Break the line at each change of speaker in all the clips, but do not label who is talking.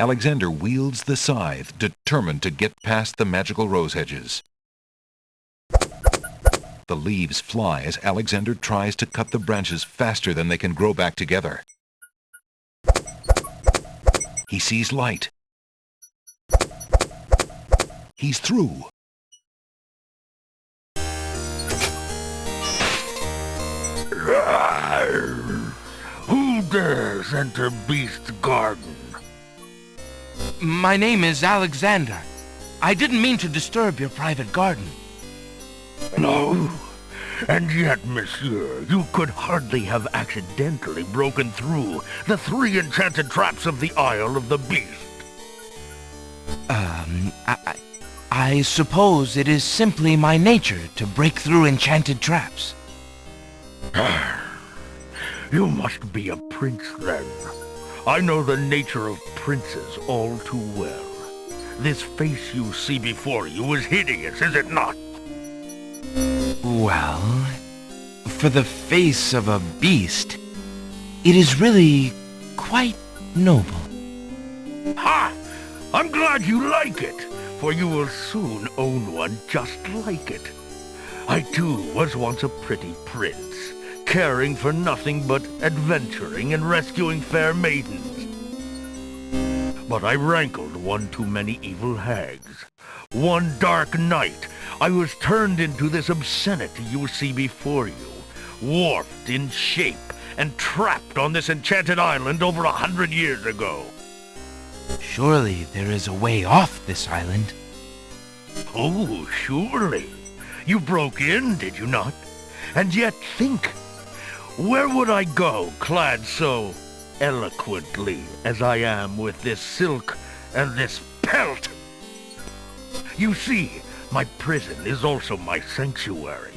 Alexander wields the scythe, determined to get past the magical rose hedges. The leaves fly as Alexander tries to cut the branches faster than they can grow back together. He sees light. He's through.
Who dares enter Beast's garden?
My name is Alexander. I didn't mean to disturb your private garden.
No. And yet, monsieur, you could hardly have accidentally broken through the 3 enchanted traps of the Isle of the Beast.
I suppose it is simply my nature to break through enchanted traps.
You must be a prince, then. I know the nature of princes all too well. This face you see before you is hideous, is it not?
Well, for the face of a beast, it is really quite noble.
Ha! I'm glad you like it, for you will soon own one just like it. I too was once a pretty prince, caring for nothing but adventuring and rescuing fair maidens. But I rankled one too many evil hags. One dark night, I was turned into this obscenity you see before you, warped in shape and trapped on this enchanted island over 100 years ago.
Surely there is a way off this island.
Oh, surely. You broke in, did you not? And yet think, where would I go clad so eloquently as I am with this silk and this pelt? You see, my prison is also my sanctuary.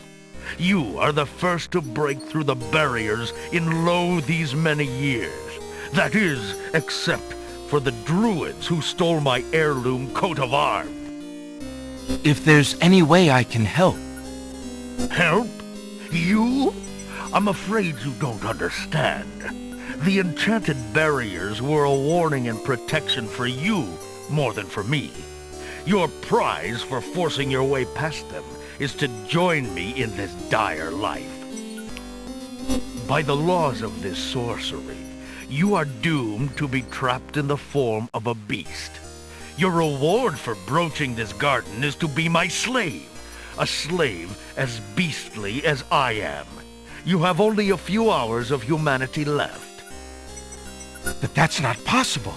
You are the first to break through the barriers in lo these many years. That is, except for the druids who stole my heirloom coat of arms.
If there's any way I can help.
Help? You? I'm afraid you don't understand. The enchanted barriers were a warning and protection for you more than for me. Your prize for forcing your way past them is to join me in this dire life. By the laws of this sorcery, you are doomed to be trapped in the form of a beast. Your reward for broaching this garden is to be my slave, a slave as beastly as I am. You have only a few hours of humanity left.
But that's not possible.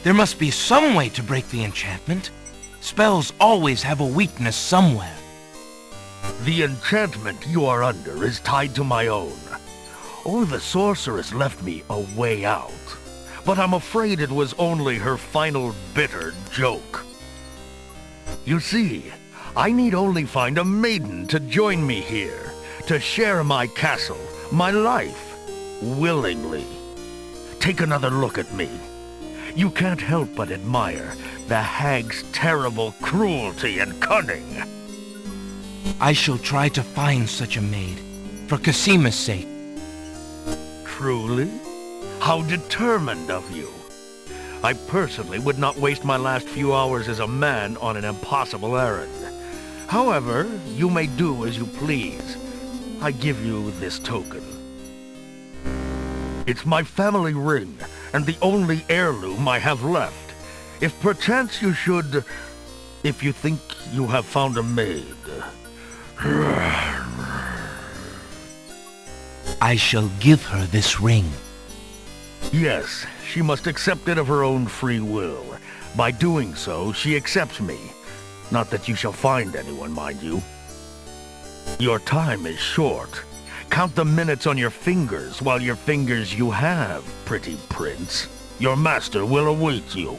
There must be some way to break the enchantment. Spells always have a weakness somewhere.
The enchantment you are under is tied to my own. Oh, the sorceress left me a way out. But I'm afraid it was only her final bitter joke. You see, I need only find a maiden to join me here, to share my castle, my life, willingly. Take another look at me. You can't help but admire the hag's terrible cruelty and cunning.
I shall try to find such a maid, for Casima's sake.
Truly? How determined of you. I personally would not waste my last few hours as a man on an impossible errand. However, you may do as you please. I give you this token. It's my family ring, and the only heirloom I have left. If perchance you should... if you think you have found a maid...
I shall give her this ring.
Yes, she must accept it of her own free will. By doing so, she accepts me. Not that you shall find anyone, mind you. Your time is short. Count the minutes on your fingers while your fingers you have, pretty prince. Your master will await you.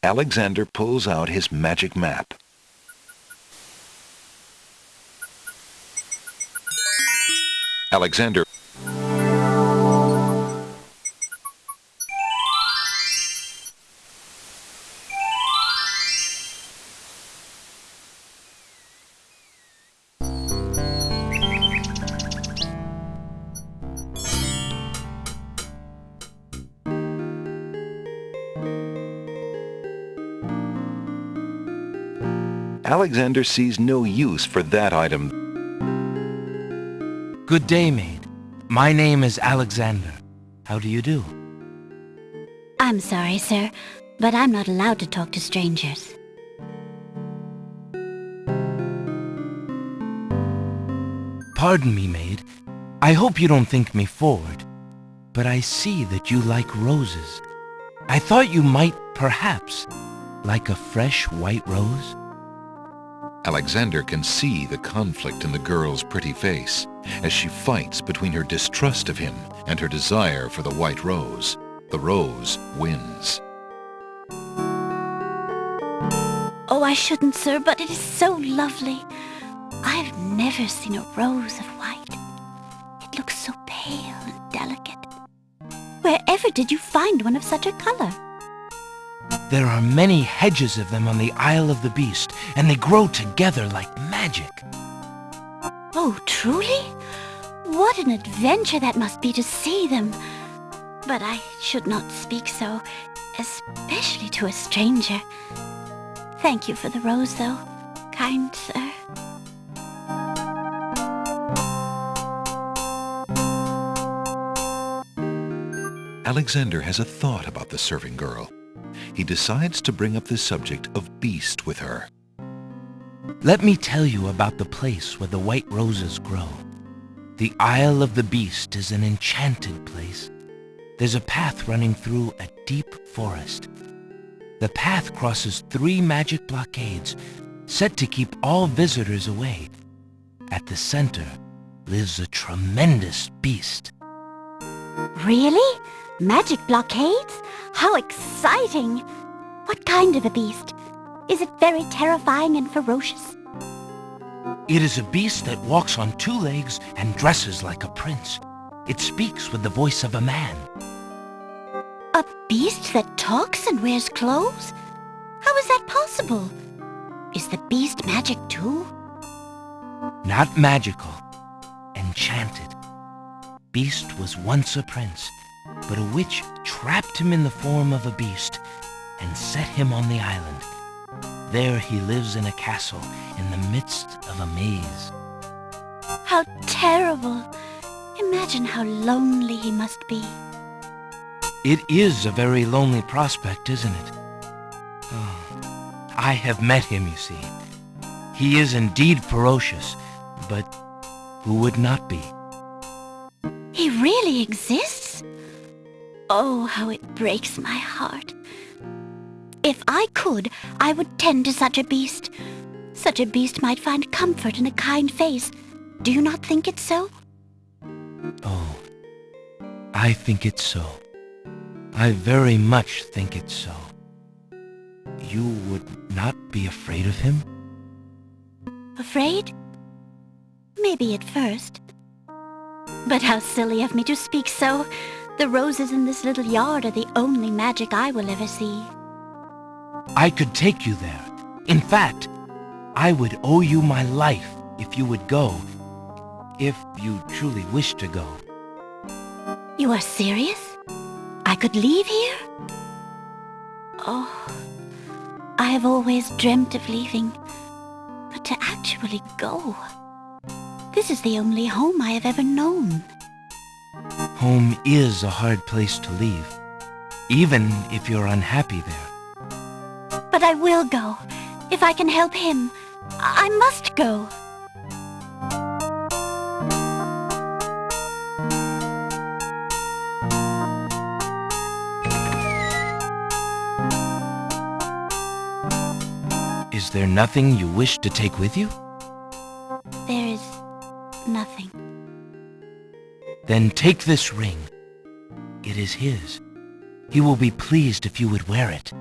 Alexander pulls out his magic map. Alexander Alexander sees no use for that item.
Good day, maid. My name is Alexander. How do you do?
I'm sorry, sir, but I'm not allowed to talk to strangers.
Pardon me, maid. I hope you don't think me forward, but I see that you like roses. I thought you might, perhaps, like a fresh white rose.
Alexander can see the conflict in the girl's pretty face as she fights between her distrust of him and her desire for the white rose. The rose wins.
Oh, I shouldn't, sir, but it is so lovely. I've never seen a rose of white. It looks so pale and delicate. Wherever did you find one of such a color?
There are many hedges of them on the Isle of the Beast, and they grow together like magic.
Oh, truly? What an adventure that must be to see them. But I should not speak so, especially to a stranger. Thank you for the rose, though, kind sir.
Alexander has a thought about the serving girl. He decides to bring up the subject of Beast with her.
Let me tell you about the place where the white roses grow. The Isle of the Beast is an enchanted place. There's a path running through a deep forest. The path crosses 3 magic blockades, set to keep all visitors away. At the center lives a tremendous beast.
Really? Magic blockades? How exciting! What kind of a beast? Is it very terrifying and ferocious?
It is a beast that walks on 2 legs and dresses like a prince. It speaks with the voice of a man.
A beast that talks and wears clothes? How is that possible? Is the beast magic too?
Not magical, enchanted. Beast was once a prince, but a witch trapped him in the form of a beast and set him on the island. There he lives in a castle in the midst of a maze.
How terrible! Imagine how lonely he must be.
It is a very lonely prospect, isn't it? Oh, I have met him, you see. He is indeed ferocious, but who would not be?
He really exists? Oh, how it breaks my heart. If I could, I would tend to such a beast. Such a beast might find comfort in a kind face. Do you not think it so?
Oh, I think it's so. I very much think it's so. You would not be afraid of him?
Afraid? Maybe at first. But how silly of me to speak so. The roses in this little yard are the only magic I will ever see.
I could take you there. In fact, I would owe you my life if you would go. If you truly wish to go.
You are serious? I could leave here? Oh, I have always dreamt of leaving. But to actually go... This is the only home I have ever known.
Home is a hard place to leave, even if you're unhappy there.
But I will go. If I can help him, I must go.
Is there nothing you wish to take with you?
There is nothing.
Then take this ring. It is his. He will be pleased if you would wear it.